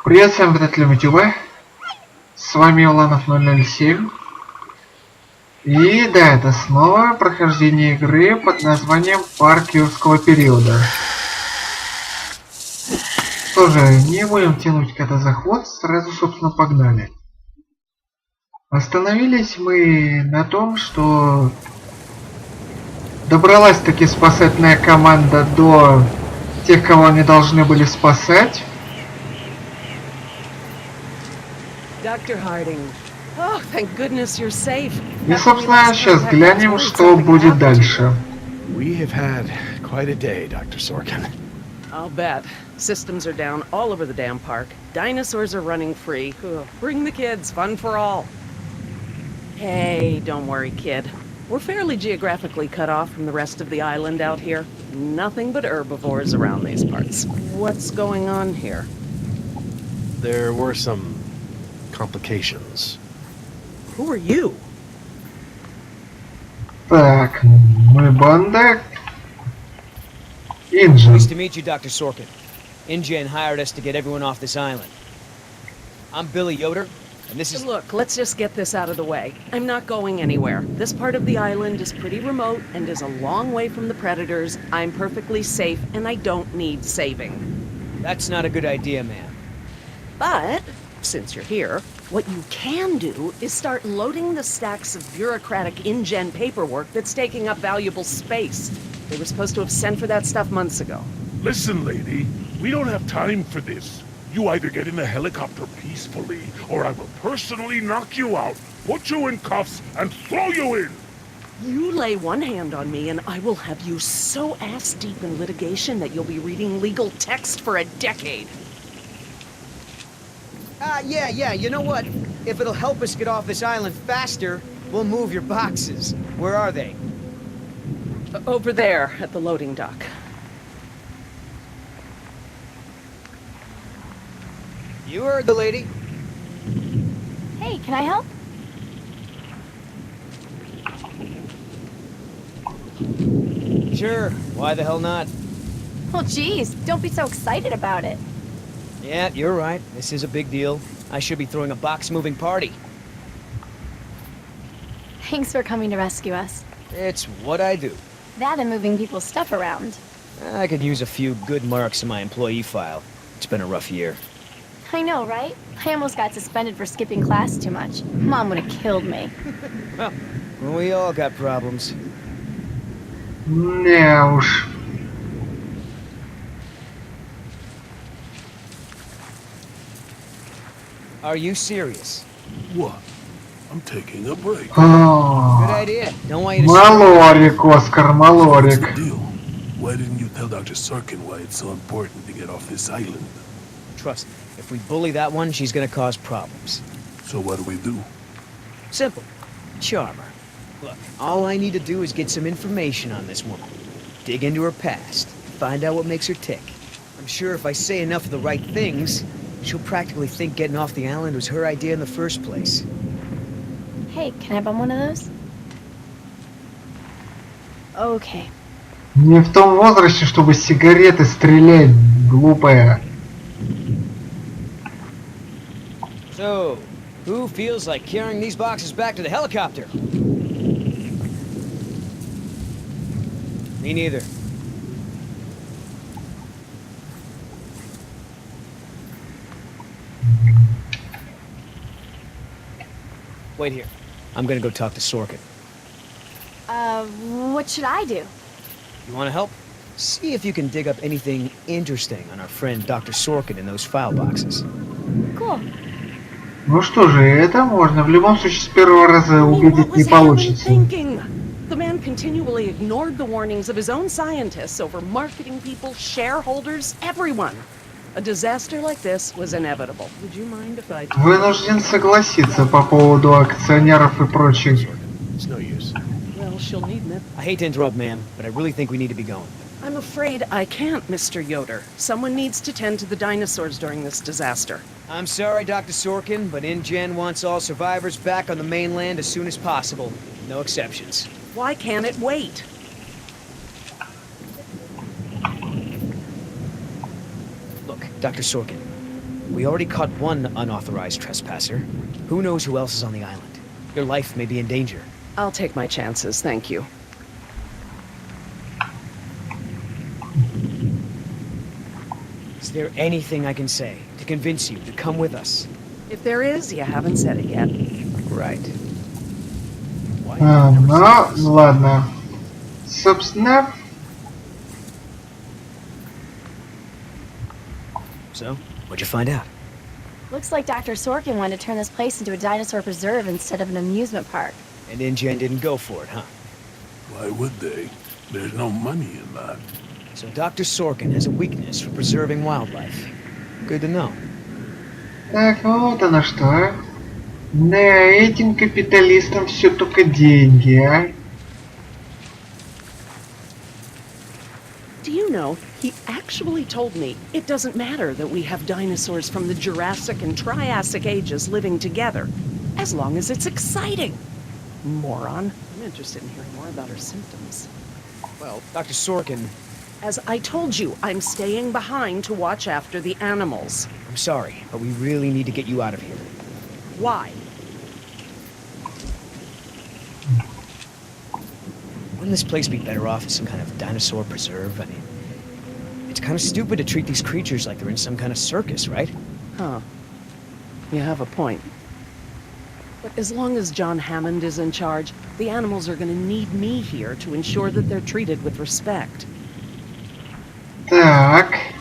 Привет всем обитателям YouTube. С вами Evlanov007. И да, это снова прохождение игры под названием Парк юрского периода. Что же, не будем тянуть когда заход, сразу собственно погнали. Остановились мы на том, что добралась таки спасательная команда до тех, кого они должны были спасать. И, собственно, сейчас глянем, что будет дальше. I'll bet. Systems are down all over the damn park. Dinosaurs are running free. Ugh, bring the kids, fun for all. Hey, don't worry, kid. We're fairly geographically cut off from the rest of the island out here. Nothing but herbivores around these parts. What's going on here? There were some complications. Who are you? Так, мы банда. Инжин. Nice to meet you, Dr. Sorkin. InGen hired us to get everyone off this island. I'm Billy Yoder, and this is... Look, let's just get this out of the way. I'm not going anywhere. This part of the island is pretty remote and is a long way from the predators. I'm perfectly safe, and I don't need saving. That's not a good idea, ma'am. But, since you're here, what you can do is start loading the stacks of bureaucratic InGen paperwork that's taking up valuable space. They were supposed to have sent for that stuff months ago. Listen, lady, we don't have time for this. You either get in the helicopter peacefully, or I will personally knock you out, put you in cuffs, and throw you in! You lay one hand on me and I will have you so ass-deep in litigation that you'll be reading legal text for a decade. Yeah, you know what? If it'll help us get off this island faster, we'll move your boxes. Where are they? Over there, at the loading dock. You heard the lady. Hey, can I help? Sure, why the hell not? Well, geez, don't be so excited about it. Yeah, you're right. This is a big deal. I should be throwing a box-moving party. Thanks for coming to rescue us. It's what I do. That and moving people's stuff around. I could use a few good marks in my employee file. It's been a rough year. I know, right? I almost got suspended for skipping class too much. Mom would have killed me. Well, we all got problems. Не уж. Are you serious? What? I'm taking a break. Good idea. Don't want you to... Малорик, Оскар, Малорик. What's the deal? Why didn't you tell Dr. Sorkin why it's so important to get off this island? Trust me, if we bully that one, she's gonna cause problems. So what do we do? Simple. Charm her. Look, all I need to do is get some information on this woman. Dig into her past. Find out what makes her tick. I'm sure if I say enough of the right things, she'll practically think getting off the island was her idea in the first place. Hey, can I bum one of those? Okay. Не в том возрасте, чтобы сигареты стрелять, глупая. So, who feels like carrying these boxes back to the helicopter? Me neither. Wait here. I'm gonna go talk to Sorkin. What should I do? You wanna help? See if you can dig up anything interesting on our friend Dr. Sorkin in those file boxes. Cool. Ну что же, это можно. В любом случае, с первого раза увидеть не получится. The man continually ignored the warnings of his own scientists over marketing people, shareholders, everyone. A disaster like this was inevitable. Would you mind if I... Вынужден согласиться по поводу акционеров и прочих. It's no use. Well, she'll need it. I hate to interrupt, ma'am, but I really think we need to be going. I'm afraid I can't, Mr. Yoder. Someone needs to tend to the dinosaurs during this disaster. I'm sorry, Dr. Sorkin, but InGen wants all survivors back on the mainland as soon as possible. No exceptions. Why can't it wait? Look, Dr. Sorkin, We already caught one unauthorized trespasser. Who knows who else is on the island? Your life may be in danger. I'll take my chances, thank you. Is there anything I can say to convince you to come with us? If there is, you haven't said it yet. Right. Why Ну, ладно. Собственно, So, what'd you find out? Looks like Dr. Sorkin wanted to turn this place into a dinosaur preserve instead of an amusement park. And InGen didn't go for it, huh? Why would they? There's no money in that. So Dr. Sorkin has a weakness for preserving wildlife. Good to know. так вот оно что. Да, этим капиталистам все только деньги, а. Do you know, he actually told me it doesn't matter that we have dinosaurs from the Jurassic and Triassic ages living together, as long as it's exciting. Moron. I'm interested in hearing more about her symptoms. Well, Dr. Sorkin, As I told you, I'm staying behind to watch after the animals. I'm sorry, but we really need to get you out of here. Why? Wouldn't this place be better off as some kind of dinosaur preserve? I mean, it's kind of stupid to treat these creatures like they're in some kind of circus, right? Huh. You have a point. But as long as John Hammond is in charge, the animals are going to need me here to ensure that they're treated with respect. Так.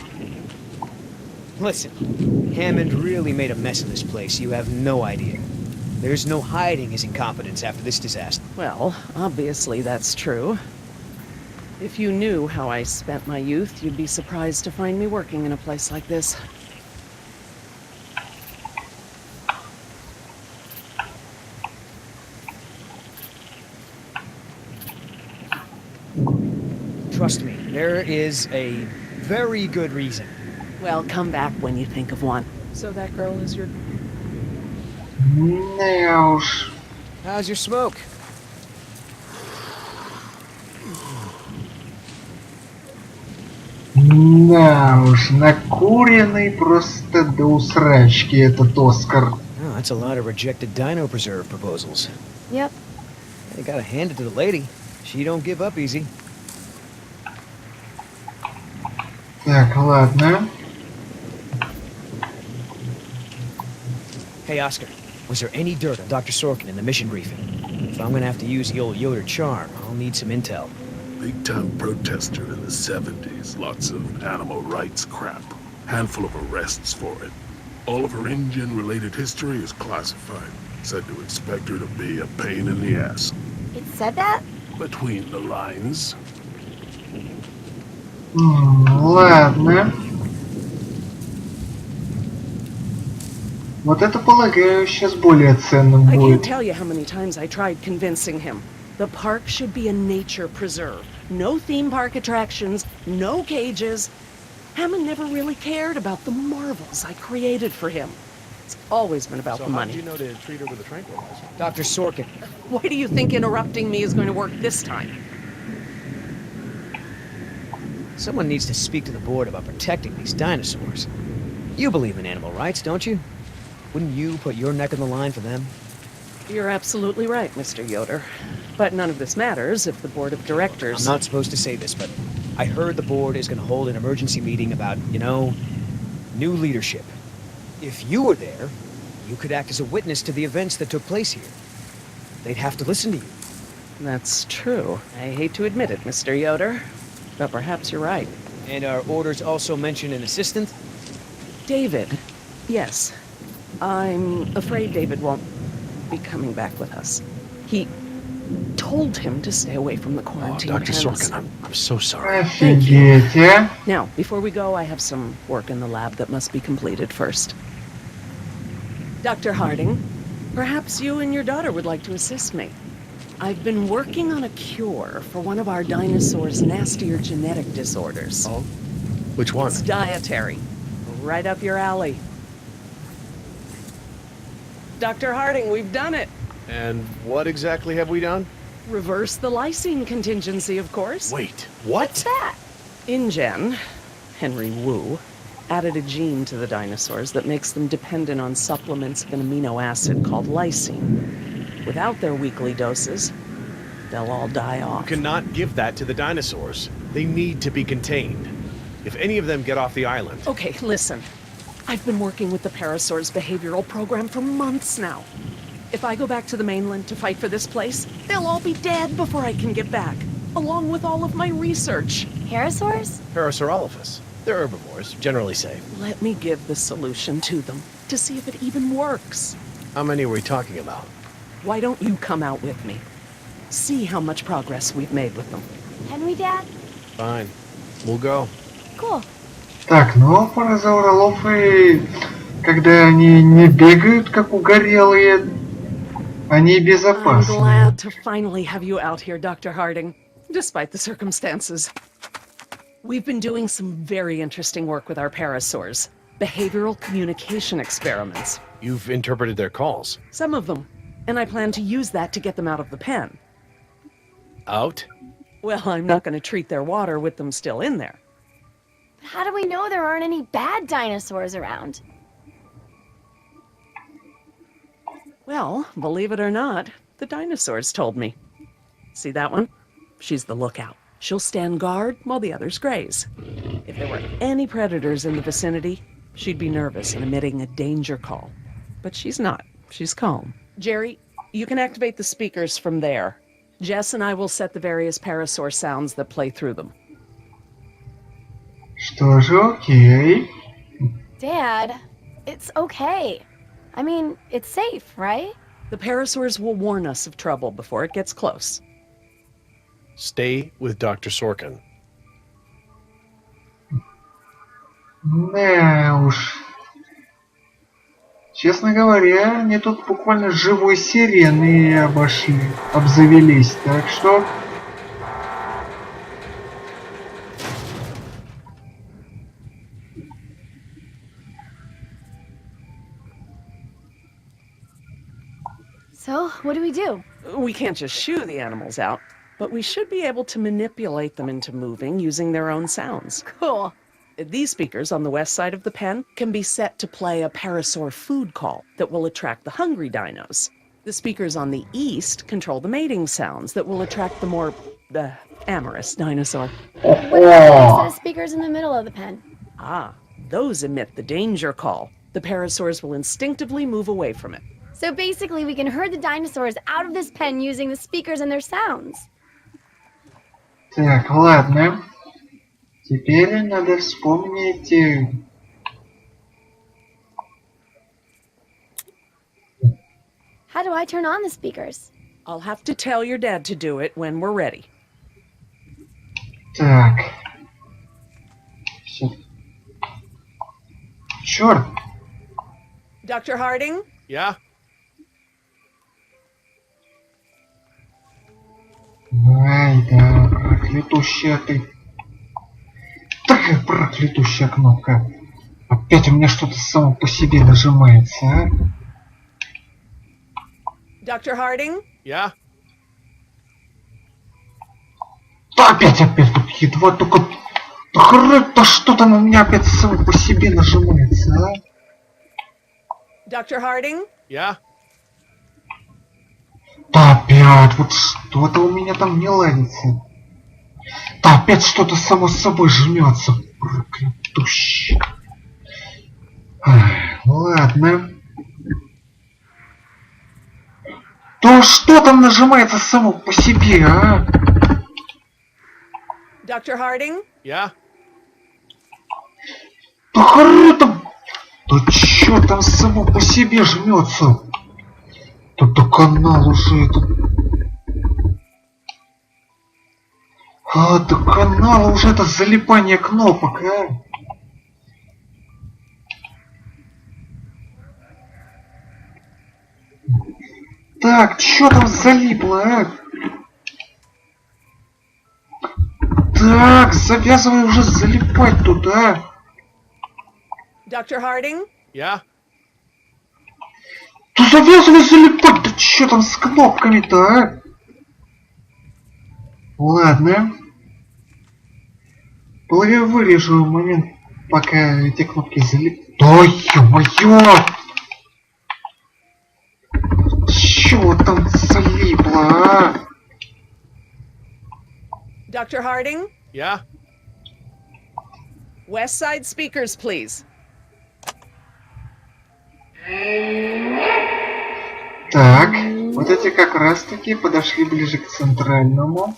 Listen, Hammond really made a mess of this place. You have no idea. There's no hiding his incompetence after this disaster. Well, obviously that's true. If you knew how I spent my youth, you'd be surprised to find me working in a place like this. Trust me, there is a very good reason. Well, come back when you think of one. So that girl is your... Да уж. How's your smoke? Да уж, накуренный просто до усрачки этот Оскар. Oh, that's a lot of rejected dino preserve proposals. Yep. You gotta hand it to the lady. She don't give up easy. Так, ладно. Hey, Oscar, was there any dirt on Dr. Sorkin in the mission briefing? If I'm gonna have to use the old Yoder charm, I'll need some intel. Big-time protester in the 70s. Lots of animal rights crap. Handful of arrests for it. All of her InGen-related history is classified. Said to expect her to be a pain in the ass. It said that? Between the lines. Ладно. Вот это, полагаю, сейчас более ценным I can't будет. tell you how many times I tried convincing him. The park should be a nature preserve. No theme park attractions, no cages. Hammond never really cared about the marvels I created for him. It's always been about So the how money. did you know to treat her with a tranquilizer? Dr. Sorkin, Why do you think interrupting me is going to work this time? someone needs to speak to the board about protecting these dinosaurs. You believe in animal rights, don't you? Wouldn't you put your neck on the line for them? You're absolutely right, Mr. Yoder. But none of this matters if the board of directors... I'm not supposed to say this, but I heard the board is going to hold an emergency meeting about, you know, new leadership. If you were there, you could act as a witness to the events that took place here. They'd have to listen to you. That's true. I hate to admit it, Mr. Yoder, but perhaps you're right. And our orders also mention an assistant? David. Yes. I'm afraid David won't be coming back with us. He told him to stay away from the Oh, quarantine Dr. pens. Sorkin, I'm so sorry. Офигеть, а? Now, before we go, I have some work in the lab that must be completed first. Dr. Harding, perhaps you and your daughter would like to assist me. I've been working on a cure for one of our dinosaurs' nastier genetic disorders. Oh? Which one? It's dietary. Right up your alley. Dr. Harding, we've done it. And what exactly have we done? Reverse the lysine contingency, of course. Wait, What's what? that? InGen, Henry Wu, added a gene to the dinosaurs that makes them dependent on supplements of an amino acid called lysine. Without their weekly doses, they'll all die You off. cannot give that to the dinosaurs. They need to be contained. If any of them get off the island... Okay, listen. I've been working with the Parasaur's behavioral program for months now. If I go back to the mainland to fight for this place, they'll all be dead before I can get back, along with all of my research. Parasaurs? Parasaurolophus. They're herbivores, generally safe. Let me give the solution to them to see if it even works. How many are we talking about? Why don't you come out with me? See how much progress we've made with them. Can we, Dad? Fine. We'll go. Cool. Так, ну, паразауролофы, когда они не бегают, как угорелые, они I'm безопасны. glad to finally have you out here, Dr. Harding, despite the circumstances. We've been doing some very interesting work with our parasaurs. Behavioral communication experiments. You've interpreted their calls. Some of them. And I plan to use that to get them out of the pen. Out? Well, I'm not going to treat their water with them still in there. But how do we know there aren't any bad dinosaurs around? Well, believe it or not, the dinosaurs told me. See that one? She's the lookout. She'll stand guard while the others graze. If there were any predators in the vicinity, she'd be nervous and emitting a danger call. But she's not. She's calm. Jerry, you can activate the speakers from there. Jess and I will set the various parasaur sounds that play through them. Что же, окей. Dad, it's okay. I mean, it's safe, right? The parasaurs will warn us of trouble before it gets close. Stay with Dr. Sorkin. Да уж. Честно говоря, они тут буквально живой сиреной обошли, обзавелись, так что... So, what do we do? We can't just shoo the animals out, but we should be able to manipulate them into moving using their own sounds. Cool. These speakers on the west side of the pen can be set to play a parasaur food call that will attract the hungry dinos. The speakers on the east control the mating sounds that will attract the more, amorous dinosaur. What about the set of speakers in the middle of the pen? Ah, those emit the danger call. The parasaurs will instinctively move away from it. So basically, we can herd the dinosaurs out of this pen using the speakers and their sounds. Так, ладно. Теперь надо вспомнить... How do I turn on the speakers? I'll have to tell your dad to do it when we're ready. Так. Всё. Чёрт! Dr. Harding? Yeah? Ай, да, проклятущая ты. Такая проклятущая кнопка. Опять у меня что-то само по себе нажимается, а? Dr. Harding? Yeah? Да опять тут едва только... Да что там у меня опять само по себе нажимается, а? Dr. Harding? Yeah? Да опять, вот что-то у меня там не ладится. Да опять что-то само собой жмется. Проклятущее. Ладно. То что там нажимается само по себе, а? Dr. Harding? Yeah? Да там... Да чё там само по себе жмется? Да канал уже это... до канала уже это залипание кнопок, а? Так, чё там залипло, а? Так, завязывай уже залипать тут, а? Dr. Harding? Yeah? Да завязывай залипать, да чё там с кнопками-то, а? Ладно. В голове вырежу момент Пока эти кнопки залип... Да ё-моё! Чё там залипло, а? Dr. Harding? Yeah? West Side speakers, please. Так, вот эти как раз таки подошли ближе к центральному.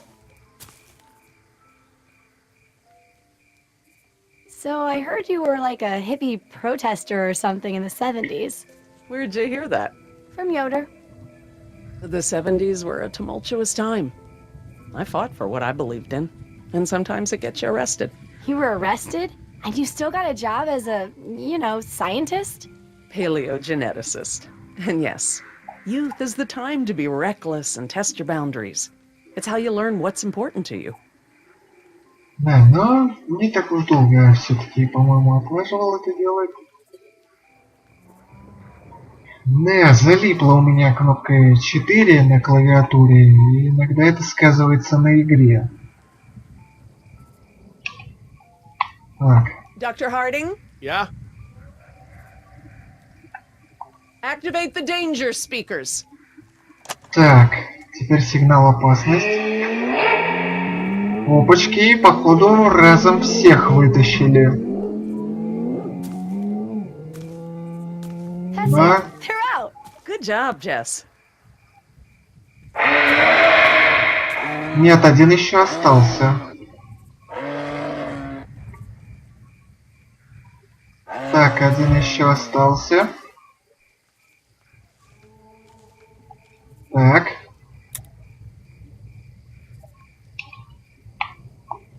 So I heard you were like a hippie protester or something in the 70s. Where'd you hear that? From Yoder. The 70s were a tumultuous time. I fought for what I believed in, and sometimes it gets you arrested. You were arrested? And you still got a job as a, scientist? Paleogeneticist. And yes, youth is the time to be reckless and test your boundaries. It's how you learn what's important to you. Да, но не так уж долго все-таки, по-моему, отлаживал это делать. Да, залипла у меня кнопка 4 на клавиатуре, и иногда это сказывается на игре. Так, Dr. Harding? Yeah? Activate the danger speakers. так, теперь сигнал опасность. Опачки, походу, разом всех вытащили. That's Да. it. They're out. Good job, Jess. Нет, один еще остался. Так, один еще остался. Так,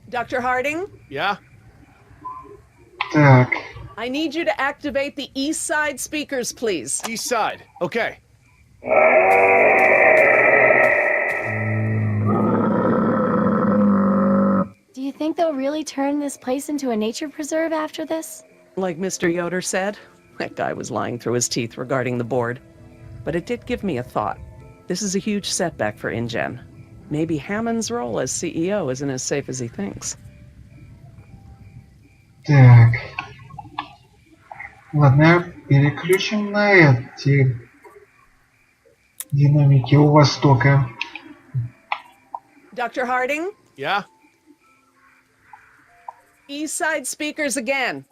Dr. Harding? Yeah? так. I need you to activate the east side speakers, please. East side. Okay. Do you think they'll really turn this place into a nature preserve after this? Like Mr. Yoder said, that guy was lying through his teeth regarding the board. But it did give me a thought. This is a huge setback for InGen. Maybe Hammond's role as CEO isn't as safe as he thinks. Так. Ладно, переключим на эти динамики у Востока. Dr. Harding? Yeah? East side speakers again.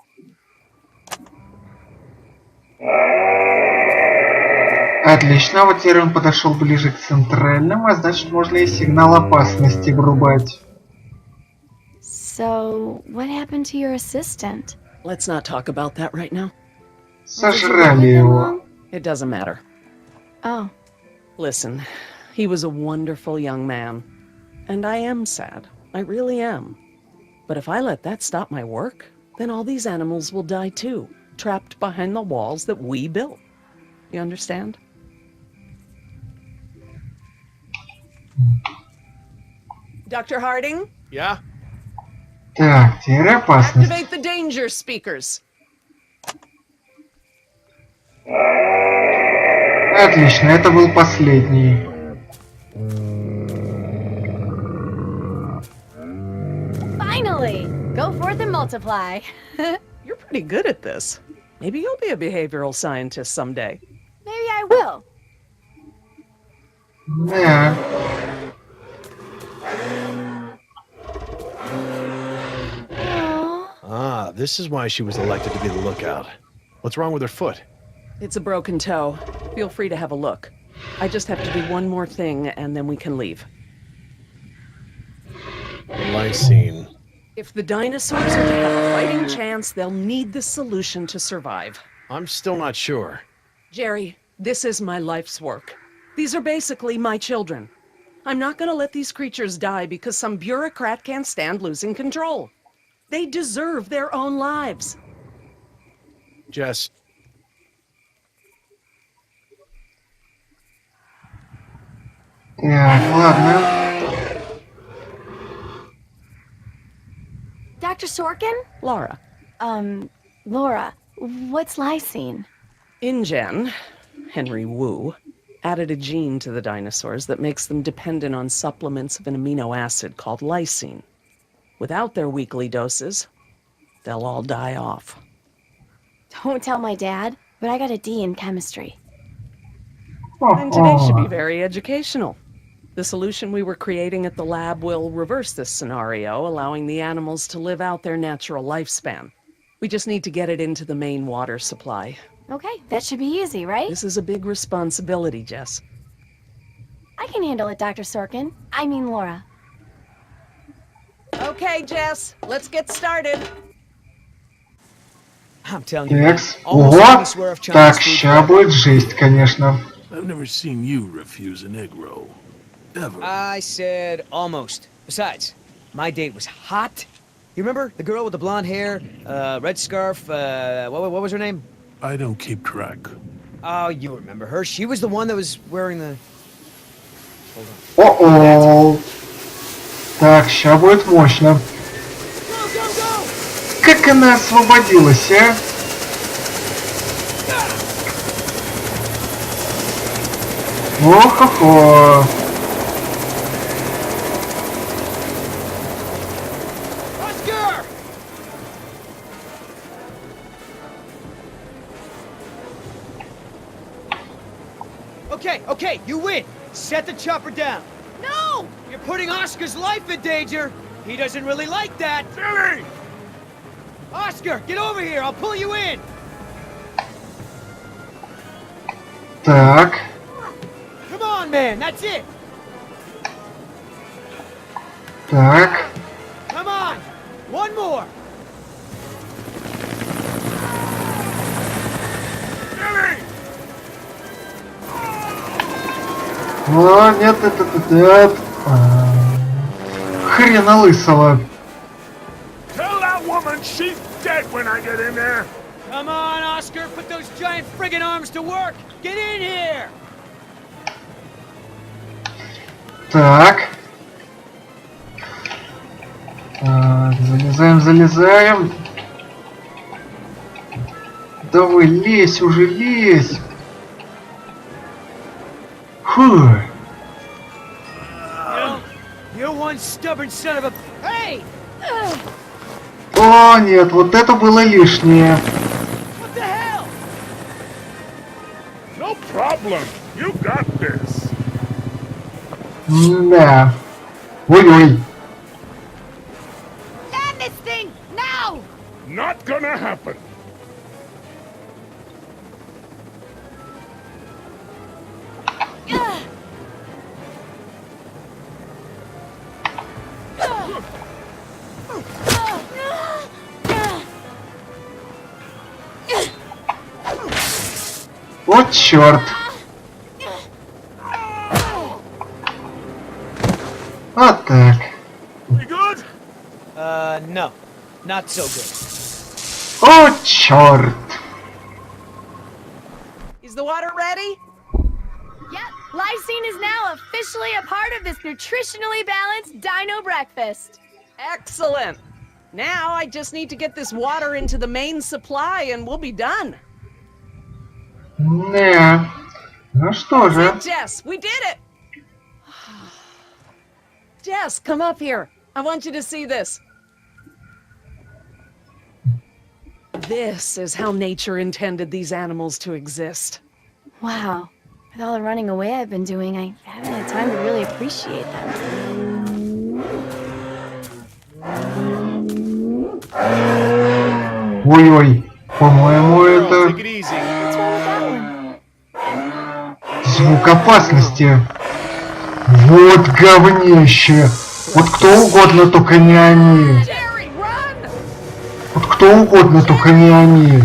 Отлично, вот теперь он подошел ближе к центральному, а значит можно и сигнал опасности врубать. So, what happened to your assistant? Let's not talk about that right now. Сожрали его. It doesn't matter. Oh, Listen, he was a wonderful young man. And I am sad. I really am. But if I let that stop my work, then all these animals will die too, trapped behind the walls that we built. You understand? Dr. Harding? Yeah? Так, теперь опасность. Activate the danger speakers. Отлично, это был последний. finally! Go forth and multiply. You're pretty good at this. Maybe you'll be a behavioral scientist someday. Maybe I will. Да. Ah, this is why she was elected to be the lookout. What's wrong with her foot? It's a broken toe. Feel free to have a look. I just have to do one more thing, and then we can leave. Lysine. If the dinosaurs are to have a fighting chance, they'll need this solution to survive. I'm still not sure. Jerry, this is my life's work. These are basically my children. I'm not gonna let these creatures die because some bureaucrat can't stand losing control. They deserve their own lives. Jess, Так, ладно. Dr. Sorkin? Laura, Laura, what's lysine? InGen, Henry Wu, added a gene to the dinosaurs that makes them dependent on supplements of an amino acid called lysine. Without their weekly doses, they'll all die off. Don't tell my dad, but I got a D in chemistry. And today should be very educational. The solution we were creating at the lab will reverse this scenario, allowing the animals to live out their natural lifespan. We just need to get it into the main water supply. Okay, that should be easy, right? This is a big responsibility, Jess. I can handle it, Dr. Sorkin. I mean Laura. Okay, Jess, let's get started. I'm telling you, man, Текс. almost О, made me swear off Chinese так, food ща forever. будет жесть, конечно. I've never seen you refuse an egg roll. Ever. I said almost. Besides, my date was hot. You remember the girl with the blonde hair, red scarf? What was her name? I don't keep track. Oh, you remember her. She was the one that was wearing the... О-о. Так, ща будет мощно. Как она освободилась, а? О-хо-хо. Oscar! Okay, you win. Set the chopper down. No! You're putting Oscar's life in danger. He doesn't really like that. Billy! Oscar, get over here. I'll pull you in. Так. Come on, man. That's it. Так. Come on. One more. Billy! О, нет, нет. Хрена лысого. Tell that woman she's dead when I get in there! Come on, Oscar. Put those giant friggin' arms to work. Get in here. Так. Так, залезаем. Давай, лезь уже, лезь. Фу. You're one stubborn son of a... Hey! О, нет, вот это было лишнее. What the hell? No problem. You got this. Да. Ой-ой. End this thing, now! Not gonna happen. Вот черт. Вот так. We good? No. Not so good. О, черт. Is the water ready? Yep, lysine is now officially a part of this nutritionally balanced dino breakfast. Excellent. Now I just need to get this water into the main supply and we'll be done. Да. Ну что же. Jess, we did it! Jess, come up here. I want you to see this. This is how nature intended these animals to exist. Wow, with all the running away I've been doing, I haven't had time to really appreciate them. Ой-ой. По-моему, это Take it easy. What's wrong with that one? звук опасности. Вот говнище. Вот кто угодно, только не они. Jerry, run! Вот кто угодно, только не они.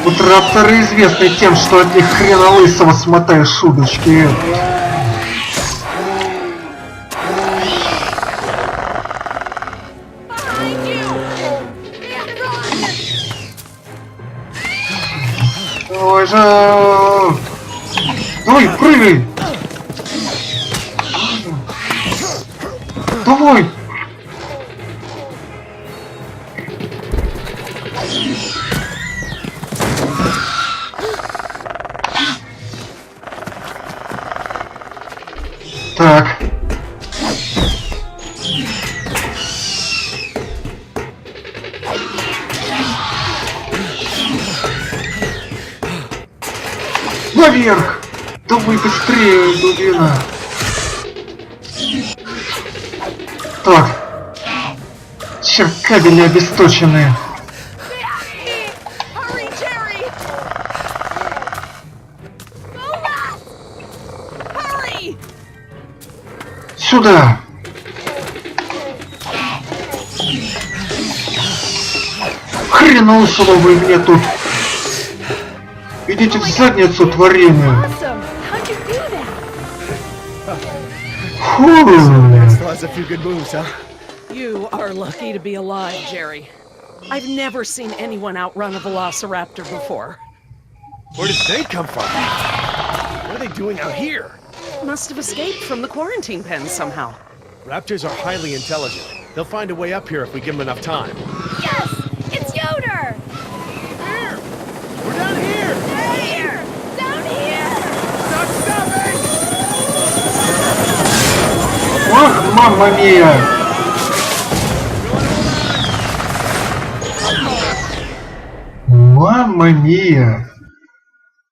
Вот рапторы известны тем, что от них хрена лысого смотаешь удочки. Behind you! Yeah, run! Давай же. Давай, прыгай. Давай. Так. Наверх! Давай быстрее, дубина! Так. Черт, кабели обесточенные. Hurry, Jerry! Hurry! Сюда! Хреноусого вы мне тут! Идите в задницу, тварины! Awesome! How'd you do that? Фу! Still has a few good moves, huh? You are lucky to be alive, Jerry. I've never seen anyone outrun a velociraptor before. Where did they come from? What are they doing out here? Must have escaped from the quarantine pen somehow. Raptors are highly intelligent. They'll find a way up here if we give them enough time. Yes! It's Yoder! Here! We're down here! Down here! Down here! Stop stopping! Ох, мамма мия! Мамма мия!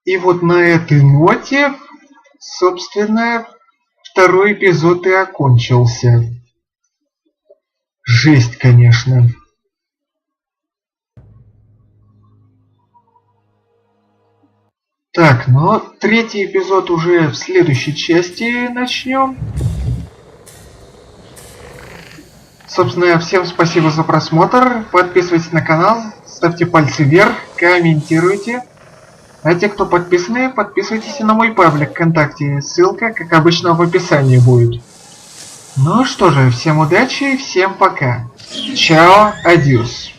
И вот на этой ноте, собственно, второй эпизод и окончился. Жесть, конечно. Так, но третий эпизод уже в следующей части начнем. Собственно, всем спасибо за просмотр. Подписывайтесь на канал, ставьте пальцы вверх, комментируйте. А те, кто подписаны, подписывайтесь и на мой паблик ВКонтакте. Ссылка, как обычно, в описании будет. Ну что же, всем удачи и всем пока. Чао, адьос.